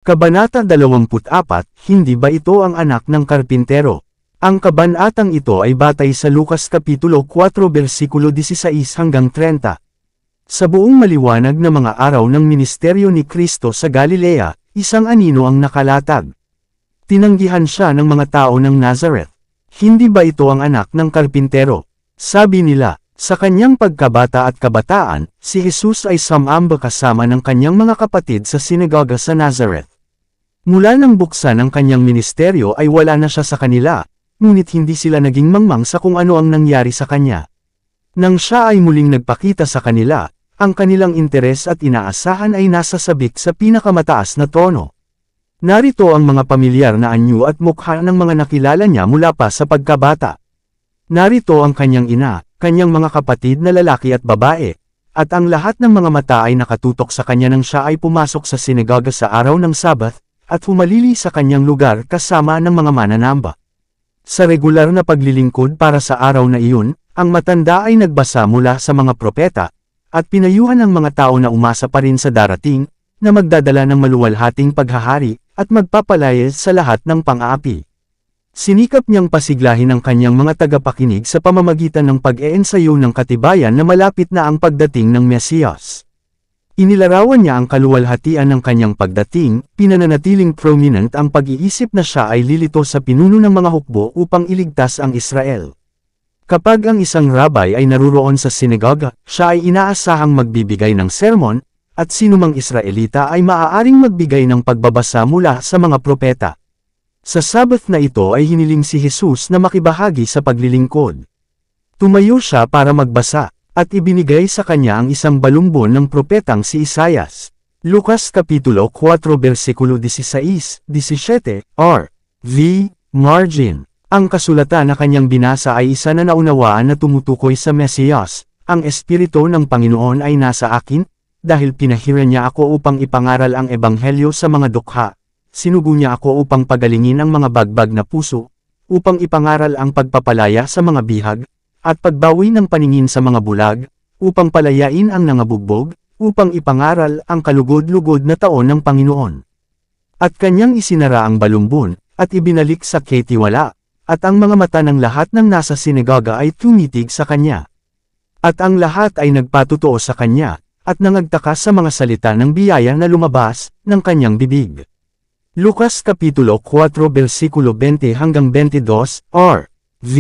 Kabanata 24, Hindi ba ito ang anak ng karpintero? Ang kabanatang ito ay batay sa Lucas Kapitulo 4 versikulo 16 hanggang 30. Sa buong maliwanag na mga araw ng ministeryo ni Kristo sa Galilea, isang anino ang nakalatag. Tinanggihan siya ng mga tao ng Nazareth. Hindi ba ito ang anak ng karpintero? Sabi nila, sa kanyang pagkabata at kabataan, si Jesus ay sumamba kasama ng kanyang mga kapatid sa sinagoga sa Nazareth. Mula nang buksan ang kanyang ministeryo ay wala na siya sa kanila, ngunit hindi sila naging mangmang sa kung ano ang nangyari sa kanya. Nang siya ay muling nagpakita sa kanila, ang kanilang interes at inaasahan ay nasa sabik sa pinakamataas na tono. Narito ang mga pamilyar na anyo at mukha ng mga nakilala niya mula pa sa pagkabata. Narito ang kanyang ina, kanyang mga kapatid na lalaki at babae, at ang lahat ng mga mata ay nakatutok sa kanya nang siya ay pumasok sa sinagoga sa araw ng Sabath, at humalili sa kanyang lugar kasama ng mga mananamba. Sa regular na paglilingkod para sa araw na iyon, ang matanda ay nagbasa mula sa mga propeta, at pinayuhan ng mga tao na umasa pa rin sa darating, na magdadala ng maluwalhating paghahari, at magpapalayas sa lahat ng pang-aapi. Sinikap niyang pasiglahin ang kanyang mga tagapakinig sa pamamagitan ng pag-eensayo ng katibayan na malapit na ang pagdating ng Mesiyas. Inilarawan niya ang kaluwalhatian ng kanyang pagdating, pinananatiling prominent ang pag-iisip na siya ay lilito sa pinuno ng mga hukbo upang iligtas ang Israel. Kapag ang isang rabbi ay naruroon sa sinagoga, siya ay inaasahang magbibigay ng sermon, at sinumang Israelita ay maaaring magbigay ng pagbabasa mula sa mga propeta. Sa Sabbath na ito ay hiniling si Jesus na makibahagi sa paglilingkod. Tumayo siya para magbasa, at ibinigay sa kanya ang isang balumbon ng propetang si Isaias. Lucas Kapitulo 4 versikulo 16, 17, R.V. Margin. Ang kasulatan na kanyang binasa ay isa na naunawaan na tumutukoy sa Mesiyas. Ang Espiritu ng Panginoon ay nasa akin, dahil pinahiran niya ako upang ipangaral ang Ebanghelyo sa mga dukha. Sinugo niya ako upang pagalingin ang mga bagbag na puso, upang ipangaral ang pagpapalaya sa mga bihag, at pagbawi ng paningin sa mga bulag, upang palayain ang nangabugbog, upang ipangaral ang kalugod-lugod na taon ng Panginoon. At kanyang isinara ang balumbon, at ibinalik sa ketiwala, at ang mga mata ng lahat ng nasa sinagoga ay tumitig sa kanya. At ang lahat ay nagpatotoo sa kanya, at nangagtaka sa mga salita ng biyaya na lumabas ng kanyang bibig. Lucas Kapitulo 4 versikulo 20 hanggang 22, R.V.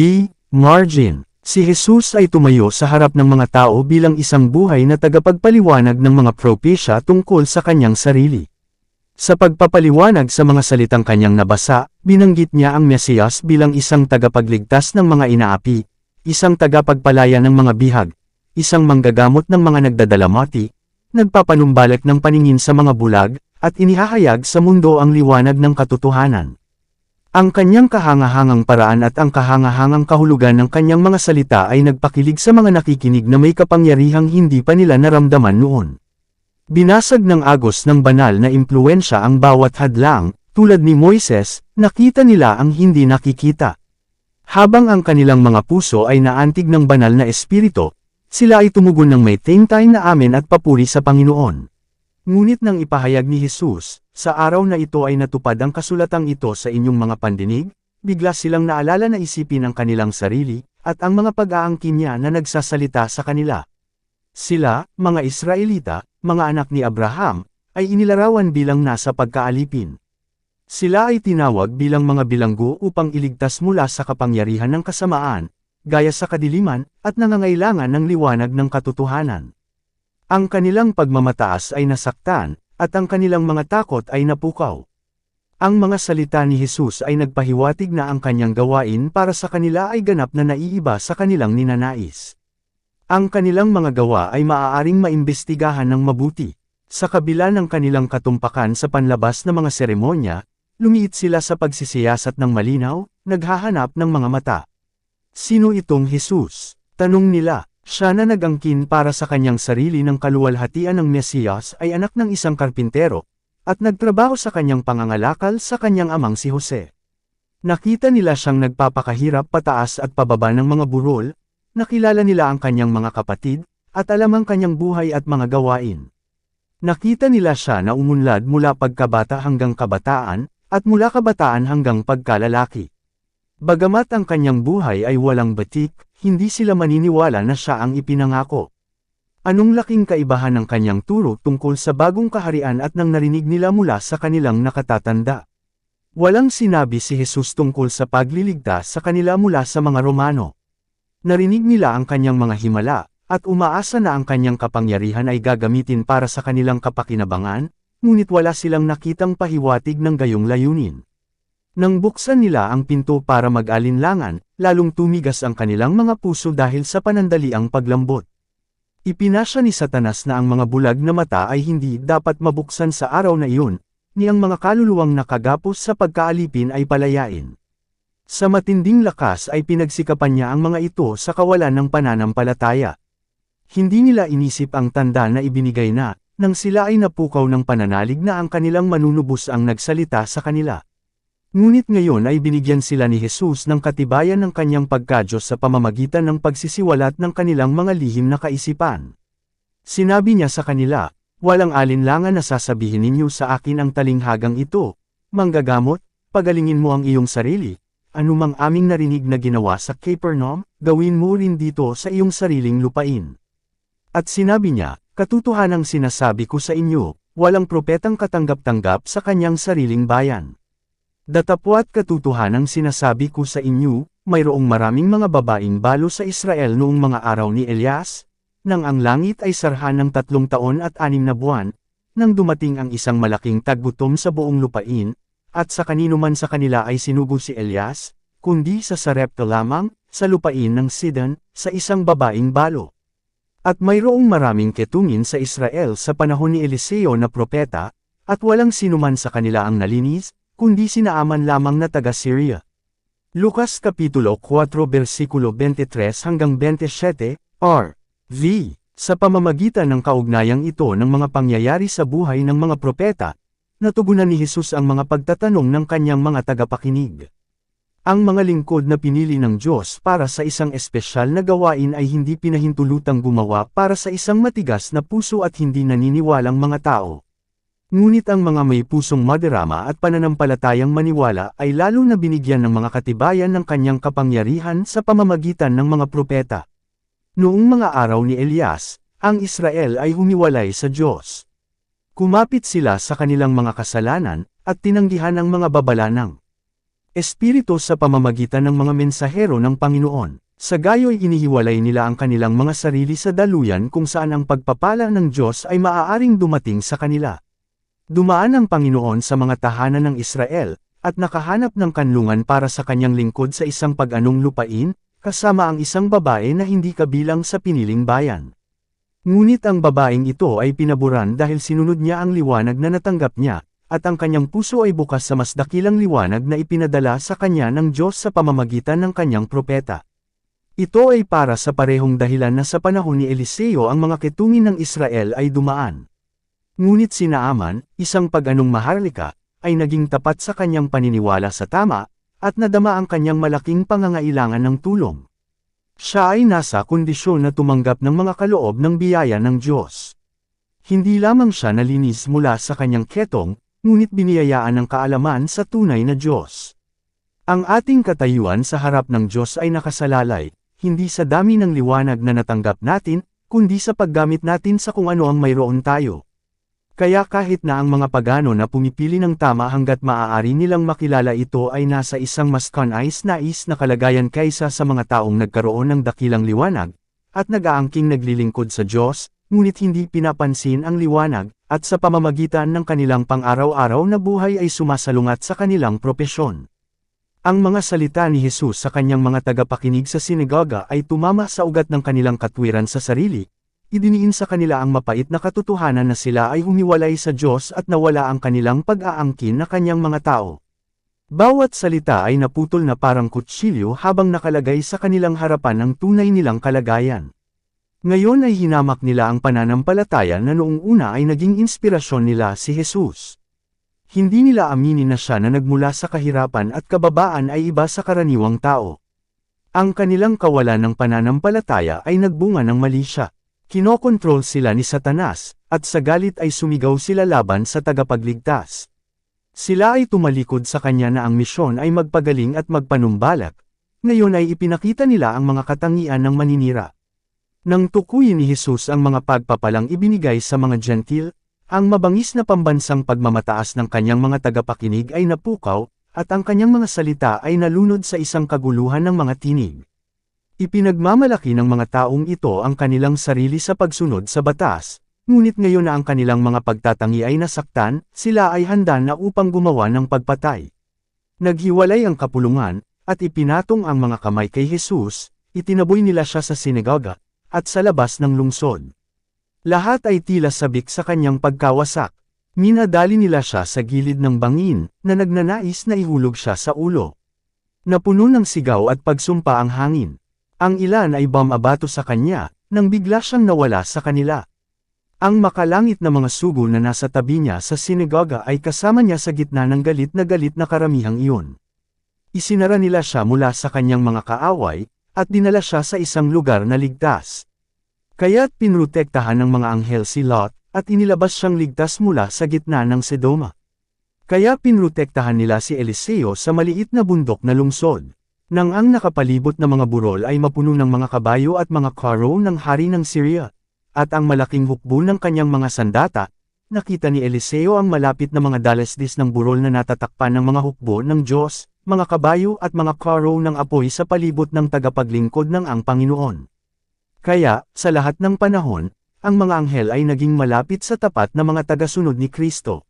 Margin. Si Jesus ay tumayo sa harap ng mga tao bilang isang buhay na tagapagpaliwanag ng mga propesya tungkol sa kanyang sarili. Sa pagpapaliwanag sa mga salitang kanyang nabasa, binanggit niya ang Mesiyas bilang isang tagapagligtas ng mga inaapi, isang tagapagpalaya ng mga bihag, isang manggagamot ng mga nagdadalamati, nagpapanumbalik ng paningin sa mga bulag, at inihahayag sa mundo ang liwanag ng katotohanan. Ang kanyang kahangahangang paraan at ang kahangahangang kahulugan ng kanyang mga salita ay nagpakilig sa mga nakikinig na may kapangyarihang hindi pa nila naramdaman noon. Binasag ng agos ng banal na impluwensya ang bawat hadlang, tulad ni Moises, nakita nila ang hindi nakikita. Habang ang kanilang mga puso ay naantig ng banal na espiritu, sila ay tumugon ng may taimtay na amen at papuri sa Panginoon. Ngunit nang ipahayag ni Jesus, sa araw na ito ay natupad ang kasulatang ito sa inyong mga pandinig, bigla silang naalala na isipin ang kanilang sarili, at ang mga pag-aangkin niya na nagsasalita sa kanila. Sila, mga Israelita, mga anak ni Abraham, ay inilarawan bilang nasa pagkaalipin. Sila ay tinawag bilang mga bilanggo upang iligtas mula sa kapangyarihan ng kasamaan, gaya sa kadiliman, at nangangailangan ng liwanag ng katotohanan. Ang kanilang pagmamataas ay nasaktan, at ang kanilang mga takot ay napukaw. Ang mga salita ni Jesus ay nagpahiwatig na ang kanyang gawain para sa kanila ay ganap na naiiba sa kanilang ninanais. Ang kanilang mga gawa ay maaaring maimbestigahan ng mabuti. Sa kabila ng kanilang katumpakan sa panlabas na mga seremonya, lumiit sila sa pagsisiyasat ng malinaw, naghahanap ng mga mata. Sino itong Jesus? Tanong nila. Siya na nagangkin para sa kanyang sarili ng kaluwalhatian ng Mesiyas ay anak ng isang karpintero, at nagtrabaho sa kanyang pangangalakal sa kanyang amang si Jose. Nakita nila siyang nagpapakahirap pataas at pababa ng mga burol, nakilala nila ang kanyang mga kapatid, at alam ang kanyang buhay at mga gawain. Nakita nila siya na umunlad mula pagkabata hanggang kabataan, at mula kabataan hanggang pagkalalaki. Bagamat ang kanyang buhay ay walang batik, hindi sila maniniwala na siya ang ipinangako. Anong laking kaibahan ng kanyang turo tungkol sa bagong kaharian at nang narinig nila mula sa kanilang nakatatanda. Walang sinabi si Jesus tungkol sa pagliligtas sa kanila mula sa mga Romano. Narinig nila ang kanyang mga himala, at umaasa na ang kanyang kapangyarihan ay gagamitin para sa kanilang kapakinabangan, ngunit wala silang nakitang pahiwatig ng gayong layunin. Nang buksan nila ang pinto para mag-alinlangan, lalong tumigas ang kanilang mga puso dahil sa panandaliang paglambot. Ipinasya ni Satanas na ang mga bulag na mata ay hindi dapat mabuksan sa araw na iyon, ni ang mga kaluluwang nakagapos sa pagkaalipin ay palayain. Sa matinding lakas ay pinagsikapan niya ang mga ito sa kawalan ng pananampalataya. Hindi nila inisip ang tanda na ibinigay na, nang sila ay napukaw ng pananalig na ang kanilang manunubos ang nagsalita sa kanila. Ngunit ngayon ay binigyan sila ni Jesus ng katibayan ng kanyang pagkadyos sa pamamagitan ng pagsisiwalat ng kanilang mga lihim na kaisipan. Sinabi niya sa kanila, "Walang alinlangan na sasabihin ninyo sa akin ang talinghagang ito, manggagamot, pagalingin mo ang iyong sarili, anumang aming narinig na ginawa sa Capernaum, gawin mo rin dito sa iyong sariling lupain." At sinabi niya, "Katotohanang sinasabi ko sa inyo, walang propetang katanggap-tanggap sa kanyang sariling bayan. Datapwat katotohanang sinasabi ko sa inyo, mayroong maraming mga babaeng balo sa Israel noong mga araw ni Elias, nang ang langit ay sarhan ng 3 taon at 6 na buwan, nang dumating ang isang malaking taggutom sa buong lupain, at sa kanino man sa kanila ay sinugo si Elias, kundi sa Sarepta lamang, sa lupain ng Sidon, sa isang babaeng balo. At mayroong maraming ketungin sa Israel sa panahon ni Eliseo na propeta, at walang sinuman sa kanila ang nalinis, kundi si Naaman lamang na taga-Syria." Lucas Kapitulo 4 versikulo 23 hanggang 27, R.V. Sa pamamagitan ng kaugnayang ito ng mga pangyayari sa buhay ng mga propeta, natugunan ni Jesus ang mga pagtatanong ng kanyang mga tagapakinig. Ang mga lingkod na pinili ng Diyos para sa isang espesyal na gawain ay hindi pinahintulutang gumawa para sa isang matigas na puso at hindi naniniwalang mga tao. Ngunit ang mga may pusong madarama at pananampalatayang maniwala ay lalo na binigyan ng mga katibayan ng kanyang kapangyarihan sa pamamagitan ng mga propeta. Noong mga araw ni Elias, ang Israel ay humiwalay sa Diyos. Kumapit sila sa kanilang mga kasalanan, at tinanggihan ang mga babala ng Espiritu sa pamamagitan ng mga mensahero ng Panginoon. Sa gayo'y inihiwalay nila ang kanilang mga sarili sa daluyan kung saan ang pagpapala ng Diyos ay maaaring dumating sa kanila. Dumaan ang Panginoon sa mga tahanan ng Israel, at nakahanap ng kanlungan para sa kanyang lingkod sa isang pag-anong lupain, kasama ang isang babae na hindi kabilang sa piniling bayan. Ngunit ang babaeng ito ay pinaburan dahil sinunod niya ang liwanag na natanggap niya, at ang kanyang puso ay bukas sa mas dakilang liwanag na ipinadala sa kanya ng Diyos sa pamamagitan ng kanyang propeta. Ito ay para sa parehong dahilan na sa panahon ni Eliseo ang mga ketungin ng Israel ay dumaan. Ngunit si Naaman, isang pag-anong maharlika, ay naging tapat sa kanyang paniniwala sa tama, at nadama ang kanyang malaking pangangailangan ng tulong. Siya ay nasa kondisyon na tumanggap ng mga kaloob ng biyaya ng Diyos. Hindi lamang siya nalinis mula sa kanyang ketong, ngunit biniyayaan ng kaalaman sa tunay na Diyos. Ang ating katayuan sa harap ng Diyos ay nakasalalay, hindi sa dami ng liwanag na natanggap natin, kundi sa paggamit natin sa kung ano ang mayroon tayo. Kaya kahit na ang mga pagano na pumipili ng tama hanggat maaari nilang makilala ito ay nasa isang mas kanais-nais na kalagayan kaysa sa mga taong nagkaroon ng dakilang liwanag, at nag-aangking naglilingkod sa Diyos, ngunit hindi pinapansin ang liwanag, at sa pamamagitan ng kanilang pang-araw-araw na buhay ay sumasalungat sa kanilang propesyon. Ang mga salita ni Jesus sa kanyang mga tagapakinig sa sinagoga ay tumama sa ugat ng kanilang katwiran sa sarili. Idiniin sa kanila ang mapait na katotohanan na sila ay humiwalay sa Diyos at nawala ang kanilang pag-aangkin na kanyang mga tao. Bawat salita ay naputol na parang kutsilyo habang nakalagay sa kanilang harapan ang tunay nilang kalagayan. Ngayon ay hinamak nila ang pananampalataya na noong una ay naging inspirasyon nila si Jesus. Hindi nila aminin na siya na nagmula sa kahirapan at kababaan ay iba sa karaniwang tao. Ang kanilang kawalan ng pananampalataya ay nagbunga ng mali siya. Kinokontrol sila ni Satanas, at sa galit ay sumigaw sila laban sa tagapagligtas. Sila ay tumalikod sa kanya na ang misyon ay magpagaling at magpanumbalik. Ngayon ay ipinakita nila ang mga katangian ng maninira. Nang tukuyin ni Jesus ang mga pagpapalang ibinigay sa mga Gentil, ang mabangis na pambansang pagmamataas ng kanyang mga tagapakinig ay napukaw, at ang kanyang mga salita ay nalunod sa isang kaguluhan ng mga tinig. Ipinagmamalaki ng mga taong ito ang kanilang sarili sa pagsunod sa batas, ngunit ngayon na ang kanilang mga pagtatangi ay nasaktan, sila ay handa na upang gumawa ng pagpatay. Naghiwalay ang kapulungan, at ipinatong ang mga kamay kay Jesus, itinaboy nila siya sa sinagoga, at sa labas ng lungsod. Lahat ay tila sabik sa kanyang pagkawasak. Minadali nila siya sa gilid ng bangin, na nagnanais na ihulog siya sa ulo. Napuno ng sigaw at pagsumpa ang hangin. Ang ilan ay bumabato sa kanya, nang bigla siyang nawala sa kanila. Ang makalangit na mga sugo na nasa tabi niya sa sinagoga ay kasama niya sa gitna ng galit na karamihang iyon. Isinara nila siya mula sa kanyang mga kaaway, at dinala siya sa isang lugar na ligtas. Kaya't pinrotektahan ng mga anghel si Lot, at inilabas siyang ligtas mula sa gitna ng Sedoma. Kaya pinrotektahan nila si Eliseo sa maliit na bundok na lungsod. Nang ang nakapalibot na mga burol ay mapuno ng mga kabayo at mga karo ng hari ng Syria, at ang malaking hukbo ng kanyang mga sandata, nakita ni Eliseo ang malapit na mga dalasdis ng burol na natatakpan ng mga hukbo ng Diyos, mga kabayo at mga karo ng apoy sa palibot ng tagapaglingkod ng ang Panginoon. Kaya, sa lahat ng panahon, ang mga anghel ay naging malapit sa tapat na mga tagasunod ni Kristo.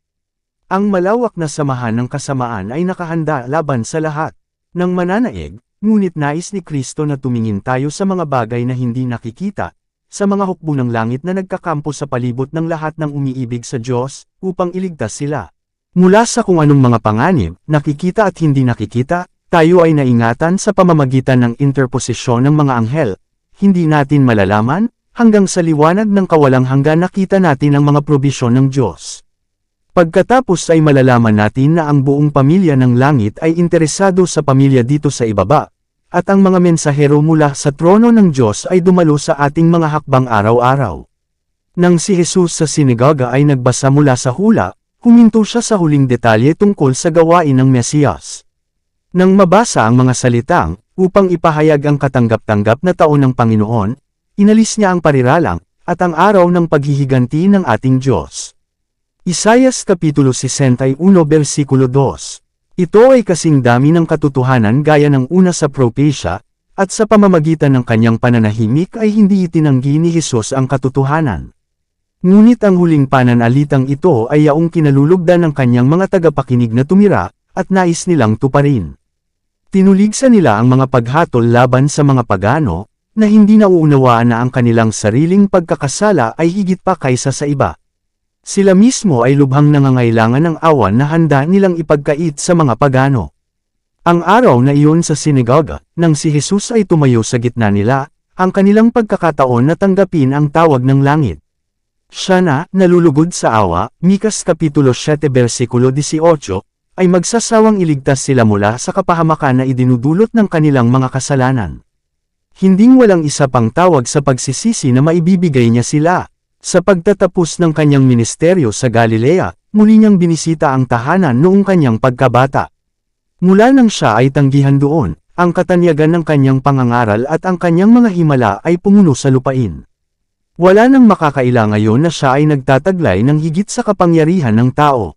Ang malawak na samahan ng kasamaan ay nakahanda laban sa lahat. Nang mananaig, ngunit nais ni Kristo na tumingin tayo sa mga bagay na hindi nakikita, sa mga hukbo ng langit na nagkakampo sa palibot ng lahat ng umiibig sa Diyos, upang iligtas sila. Mula sa kung anong mga panganib, nakikita at hindi nakikita, tayo ay naingatan sa pamamagitan ng interposisyon ng mga anghel. Hindi natin malalaman, hanggang sa liwanag ng kawalang hanggan nakita natin ang mga probisyon ng Diyos. Pagkatapos ay malalaman natin na ang buong pamilya ng langit ay interesado sa pamilya dito sa ibaba, at ang mga mensahero mula sa trono ng Diyos ay dumalo sa ating mga hakbang araw-araw. Nang si Jesus sa sinagoga ay nagbasa mula sa hula, huminto siya sa huling detalye tungkol sa gawain ng Mesiyas. Nang mabasa ang mga salitang, upang ipahayag ang katanggap-tanggap na taon ng Panginoon, inalis niya ang pariralang, at ang araw ng paghihiganti ng ating Diyos. Isaias Kapitulo 61 versikulo 2. Ito ay kasing dami ng katotohanan gaya ng una sa propesya, at sa pamamagitan ng kanyang pananahimik ay hindi itinanggi ni Jesus ang katotohanan. Ngunit ang huling pananalitang ito ay yaong kinalulugdan ng kanyang mga tagapakinig na tumira, at nais nilang tuparin. Tinuligsa nila ang mga paghatol laban sa mga pagano, na hindi nauunawaan na ang kanilang sariling pagkakasala ay higit pa kaysa sa iba. Sila mismo ay lubhang nangangailangan ng awan na handa nilang ipagkait sa mga pagano. Ang araw na iyon sa sinagoga, nang si Jesus ay tumayo sa gitna nila, ang kanilang pagkakataon na tanggapin ang tawag ng langit. Siya na, nalulugod sa awa, Mikas Kapitulo 7 versikulo 18, ay magsasawang iligtas sila mula sa kapahamakan na idinudulot ng kanilang mga kasalanan. Hinding walang isa pang tawag sa pagsisisi na maibibigay niya sila. Sa pagtatapos ng kanyang ministeryo sa Galilea, muli niyang binisita ang tahanan noong kanyang pagkabata. Mula nang siya ay tanggihan doon, ang katanyagan ng kanyang pangangaral at ang kanyang mga himala ay pumuno sa lupain. Wala nang makakaila ngayon na siya ay nagtataglay ng higit sa kapangyarihan ng tao.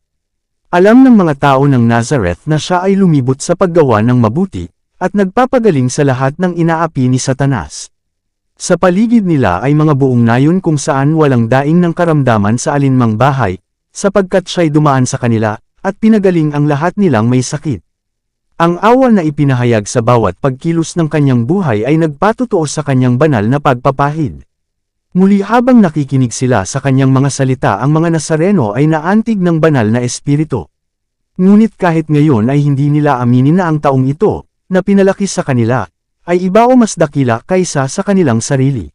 Alam ng mga tao ng Nazareth na siya ay lumibot sa paggawa ng mabuti, at nagpapagaling sa lahat ng inaapi ni Satanas. Sa paligid nila ay mga buong nayon kung saan walang daing ng karamdaman sa alinmang bahay, sapagkat siya'y dumaan sa kanila, at pinagaling ang lahat nilang may sakit. Ang awa na ipinahayag sa bawat pagkilos ng kanyang buhay ay nagpatutuo sa kanyang banal na pagpapahid. Muli habang nakikinig sila sa kanyang mga salita ang mga Nazareno ay naantig ng banal na espiritu. Ngunit kahit ngayon ay hindi nila aminin na ang taong ito, na pinalaki sa kanila, ay iba o mas dakila kaysa sa kanilang sarili.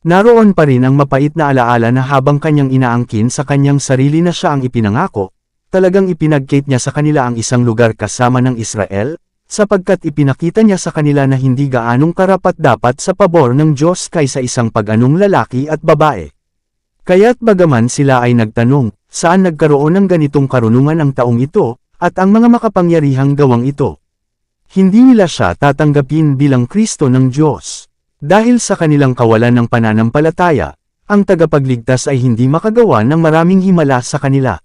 Naroon pa rin ang mapait na alaala na habang kanyang inaangkin sa kanyang sarili na siya ang ipinangako, talagang ipinagkait niya sa kanila ang isang lugar kasama ng Israel, sapagkat ipinakita niya sa kanila na hindi gaanong karapat-dapat sa pabor ng Diyos kaysa isang pag-anong lalaki at babae. Kaya't bagaman sila ay nagtanong, saan nagkaroon ng ganitong karunungan ang taong ito, at ang mga makapangyarihang gawang ito? Hindi nila siya tatanggapin bilang Kristo ng Diyos. Dahil sa kanilang kawalan ng pananampalataya, ang tagapagligtas ay hindi makagawa ng maraming himala sa kanila.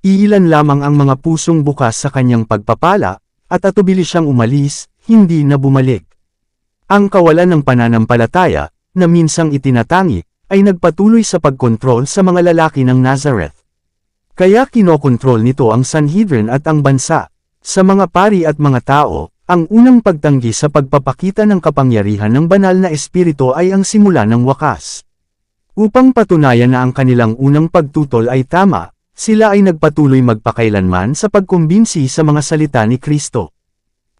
Iilan lamang ang mga pusong bukas sa kanyang pagpapala, at atubili siyang umalis, hindi na bumalik. Ang kawalan ng pananampalataya, na minsang itinatangi, ay nagpatuloy sa pagkontrol sa mga lalaki ng Nazareth. Kaya kinokontrol nito ang Sanhedrin at ang bansa. Sa mga pari at mga tao, ang unang pagtanggi sa pagpapakita ng kapangyarihan ng banal na espiritu ay ang simula ng wakas. Upang patunayan na ang kanilang unang pagtutol ay tama, sila ay nagpatuloy magpakailanman sa pagkumbinsi sa mga salita ni Kristo.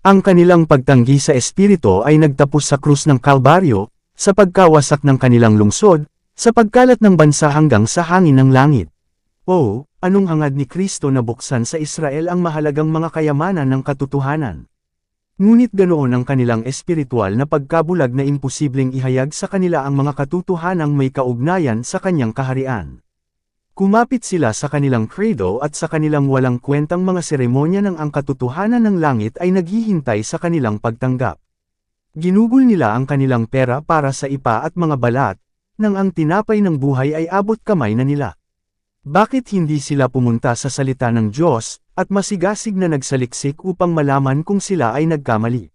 Ang kanilang pagtanggi sa espiritu ay nagtapos sa krus ng Kalbaryo, sa pagkawasak ng kanilang lungsod, sa pagkalat ng bansa hanggang sa hangin ng langit. O, anong hangad ni Kristo na buksan sa Israel ang mahalagang mga kayamanan ng katotohanan? Ngunit ganoon ang kanilang espiritual na pagkabulag na imposibleng ihayag sa kanila ang mga katotohanang may kaugnayan sa kanyang kaharian. Kumapit sila sa kanilang credo at sa kanilang walang kwentang mga seremonya ng ang katotohanan ng langit ay naghihintay sa kanilang pagtanggap. Ginugol nila ang kanilang pera para sa ipa at mga balat, nang ang tinapay ng buhay ay abot kamay na nila. Bakit hindi sila pumunta sa salita ng Diyos, at masigasig na nagsaliksik upang malaman kung sila ay nagkamali?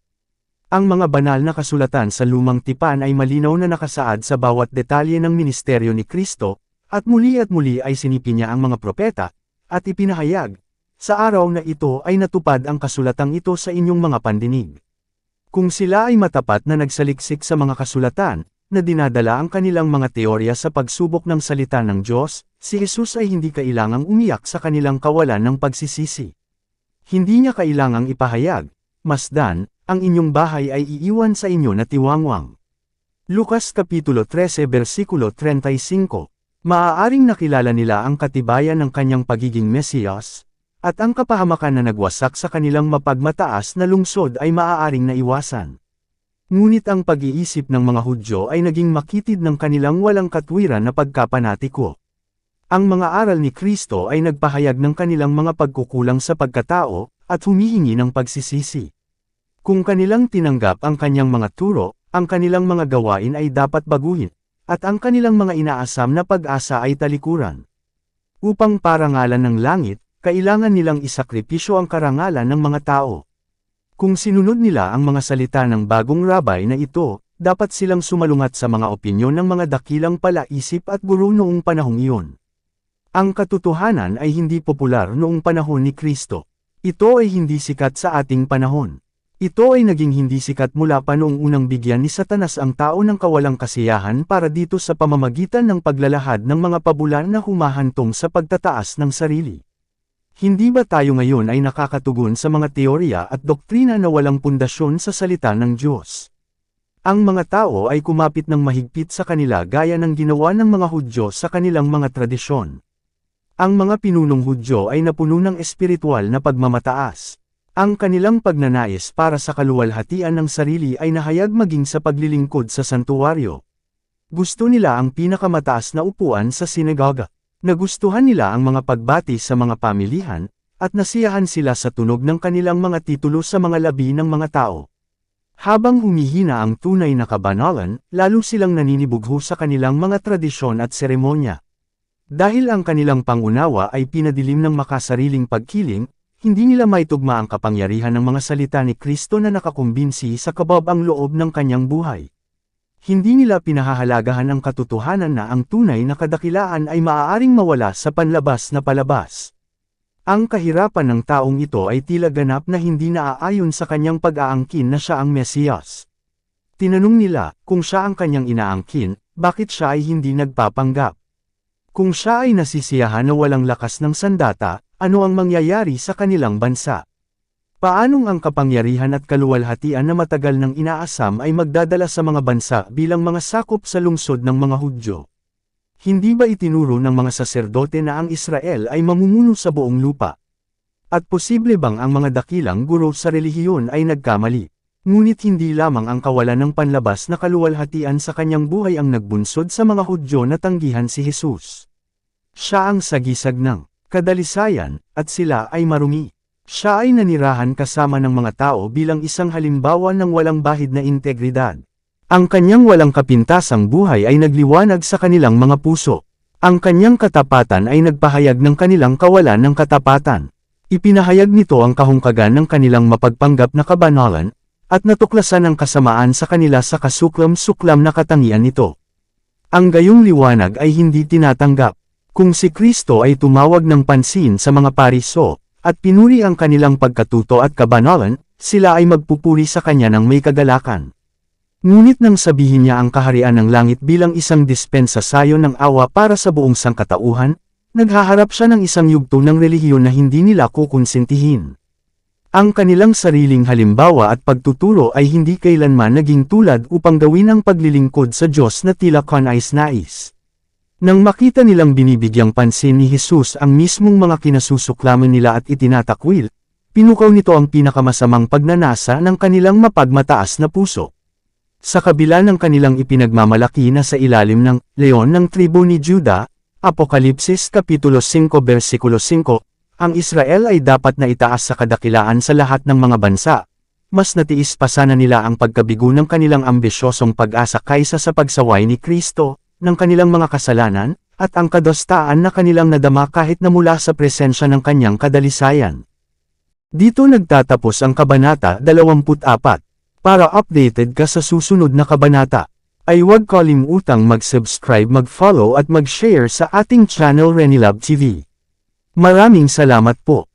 Ang mga banal na kasulatan sa Lumang Tipan ay malinaw na nakasaad sa bawat detalye ng ministeryo ni Kristo, at muli ay sinipi niya ang mga propeta, at ipinahayag, sa araw na ito ay natupad ang kasulatang ito sa inyong mga pandinig. Kung sila ay matapat na nagsaliksik sa mga kasulatan, na dinadala ang kanilang mga teorya sa pagsubok ng salita ng Diyos, si Jesus ay hindi kailangang umiyak sa kanilang kawalan ng pagsisisi. Hindi niya kailangang ipahayag, masdan, ang inyong bahay ay iiwan sa inyo na tiwangwang. Lucas Kapitulo 13 versikulo 35. Maaaring nakilala nila ang katibayan ng kanyang pagiging Mesiyas, at ang kapahamakan na nagwasak sa kanilang mapagmataas na lungsod ay maaaring naiwasan. Ngunit ang pag-iisip ng mga Hudyo ay naging makitid ng kanilang walang katwiran na pagkapanatiko. Ang mga aral ni Kristo ay nagpahayag ng kanilang mga pagkukulang sa pagkatao, at humihingi ng pagsisisi. Kung kanilang tinanggap ang kanyang mga turo, ang kanilang mga gawain ay dapat baguhin, at ang kanilang mga inaasam na pag-asa ay talikuran. Upang parangalan ng langit, kailangan nilang isakripisyo ang karangalan ng mga tao. Kung sinunod nila ang mga salita ng bagong rabay na ito, dapat silang sumalungat sa mga opinyon ng mga dakilang palaisip at guro noong panahong iyon. Ang katotohanan ay hindi popular noong panahon ni Kristo. Ito ay hindi sikat sa ating panahon. Ito ay naging hindi sikat mula pa noong unang bigyan ni Satanas ang tao ng kawalang kasiyahan para dito sa pamamagitan ng paglalahad ng mga pabulan na humahantong sa pagtataas ng sarili. Hindi ba tayo ngayon ay nakakatugon sa mga teorya at doktrina na walang pundasyon sa salita ng Diyos? Ang mga tao ay kumapit ng mahigpit sa kanila gaya ng ginawa ng mga Hudyo sa kanilang mga tradisyon. Ang mga pinunong Hudyo ay napuno ng espiritual na pagmamataas. Ang kanilang pagnanais para sa kaluwalhatian ng sarili ay nahayag maging sa paglilingkod sa santuwaryo. Gusto nila ang pinakamataas na upuan sa sinagoga. Nagustuhan nila ang mga pagbati sa mga pamilihan, at nasiyahan sila sa tunog ng kanilang mga titulo sa mga labi ng mga tao. Habang humihina ang tunay na kabanalan, lalo silang naninibugho sa kanilang mga tradisyon at seremonya. Dahil ang kanilang pangunawa ay pinadilim ng makasariling pagkiling, hindi nila maitugma ang kapangyarihan ng mga salita ni Kristo na nakakumbinsi sa kababang loob ng kanyang buhay. Hindi nila pinahahalagahan ang katotohanan na ang tunay na kadakilaan ay maaaring mawala sa panlabas na palabas. Ang kahirapan ng taong ito ay tila ganap na hindi naaayon sa kanyang pag-aangkin na siya ang Mesiyas. Tinanong nila, kung siya ang kanyang inaangkin, bakit siya ay hindi nagpapanggap? Kung siya ay nasisiyahan na walang lakas ng sandata, ano ang mangyayari sa kanilang bansa? Paanong ang kapangyarihan at kaluwalhatian na matagal nang inaasam ay magdadala sa mga bansa bilang mga sakop sa lungsod ng mga Hudyo? Hindi ba itinuro ng mga saserdote na ang Israel ay mamumuno sa buong lupa? At posible bang ang mga dakilang guro sa relihiyon ay nagkamali? Ngunit hindi lamang ang kawalan ng panlabas na kaluwalhatian sa kanyang buhay ang nagbunsod sa mga Hudyo na tanggihan si Jesus. Siya ang sagisag ng kadalisayan, at sila ay marumi. Siya ay nanirahan kasama ng mga tao bilang isang halimbawa ng walang bahid na integridad. Ang kanyang walang kapintasang buhay ay nagliwanag sa kanilang mga puso. Ang kanyang katapatan ay nagpahayag ng kanilang kawalan ng katapatan. Ipinahayag nito ang kahungkagan ng kanilang mapagpanggap na kabanalan, at natuklasan ang kasamaan sa kanila sa kasuklam-suklam na katangian nito. Ang gayong liwanag ay hindi tinatanggap. Kung si Kristo ay tumawag ng pansin sa mga pariso, at pinuri ang kanilang pagkatuto at kabanalan, sila ay magpupuri sa kanya ng may kagalakan. Ngunit nang sabihin niya ang kaharian ng langit bilang isang dispensasayon ng awa para sa buong sangkatauhan, naghaharap siya ng isang yugto ng relihiyon na hindi nila kukonsintihin. Ang kanilang sariling halimbawa at pagtuturo ay hindi kailanman naging tulad upang gawin ang paglilingkod sa Diyos na tila kanais-nais. Nang makita nilang binibigyang pansin ni Jesus ang mismong mga kinasusuklaman nila at itinatakwil, pinukaw nito ang pinakamasamang pagnanasa ng kanilang mapagmataas na puso. Sa kabila ng kanilang ipinagmamalaki na sa ilalim ng leon ng tribo ni Juda, Apokalipsis Kapitulo 5 versikulo 5, ang Israel ay dapat na itaas sa kadakilaan sa lahat ng mga bansa. Mas natiis pa sana nila ang pagkabigo ng kanilang ambisyosong pag-asa kaysa sa pagsaway ni Kristo, ng kanilang mga kasalanan, at ang kadostaan na kanilang nadama kahit na mula sa presensya ng kanyang kadalisayan. Dito nagtatapos ang Kabanata 24. Para updated ka sa susunod na kabanata, ay huwag kalimutang mag-subscribe, mag-follow at mag-share sa ating channel Renilab TV. Maraming salamat po.